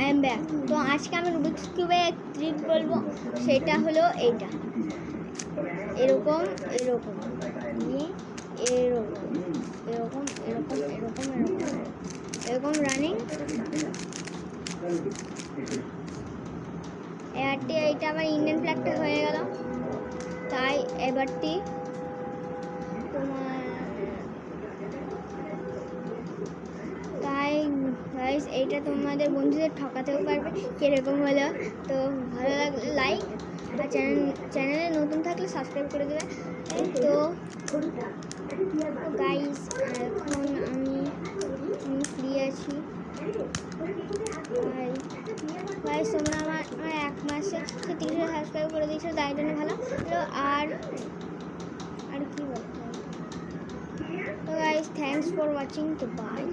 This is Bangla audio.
I am back. তো আজকে আমি রুবিক্স কিউবে ট্রিক বলবো, সেটা হলো এইটা, এরকম এরকম এরকম এরকম এরকম এরকম এরকম এরকম রানিং। এবারটি এইটা আবার ইন্ডিয়ান ফ্ল্যাগটা হয়ে গেল। তাই এবারটি তোমার গাইস এইটা তোমাদের বন্ধুদের ঠকাতেও পারবে কিরকম হলো। তো ভালো লাগলে লাইক, আর চ্যানেলে নতুন থাকলে সাবস্ক্রাইব করে দেবে। তো গাইস এখন আমি ফ্রি আছি। গাইস তোমরা আমার 1 মাসে 30 সাবস্ক্রাইব করে দিয়েছো, তাই জন্য ভালো। আর কি বলবো, তো গাইস থ্যাঙ্কস ফর ওয়াচিং, তো বাই।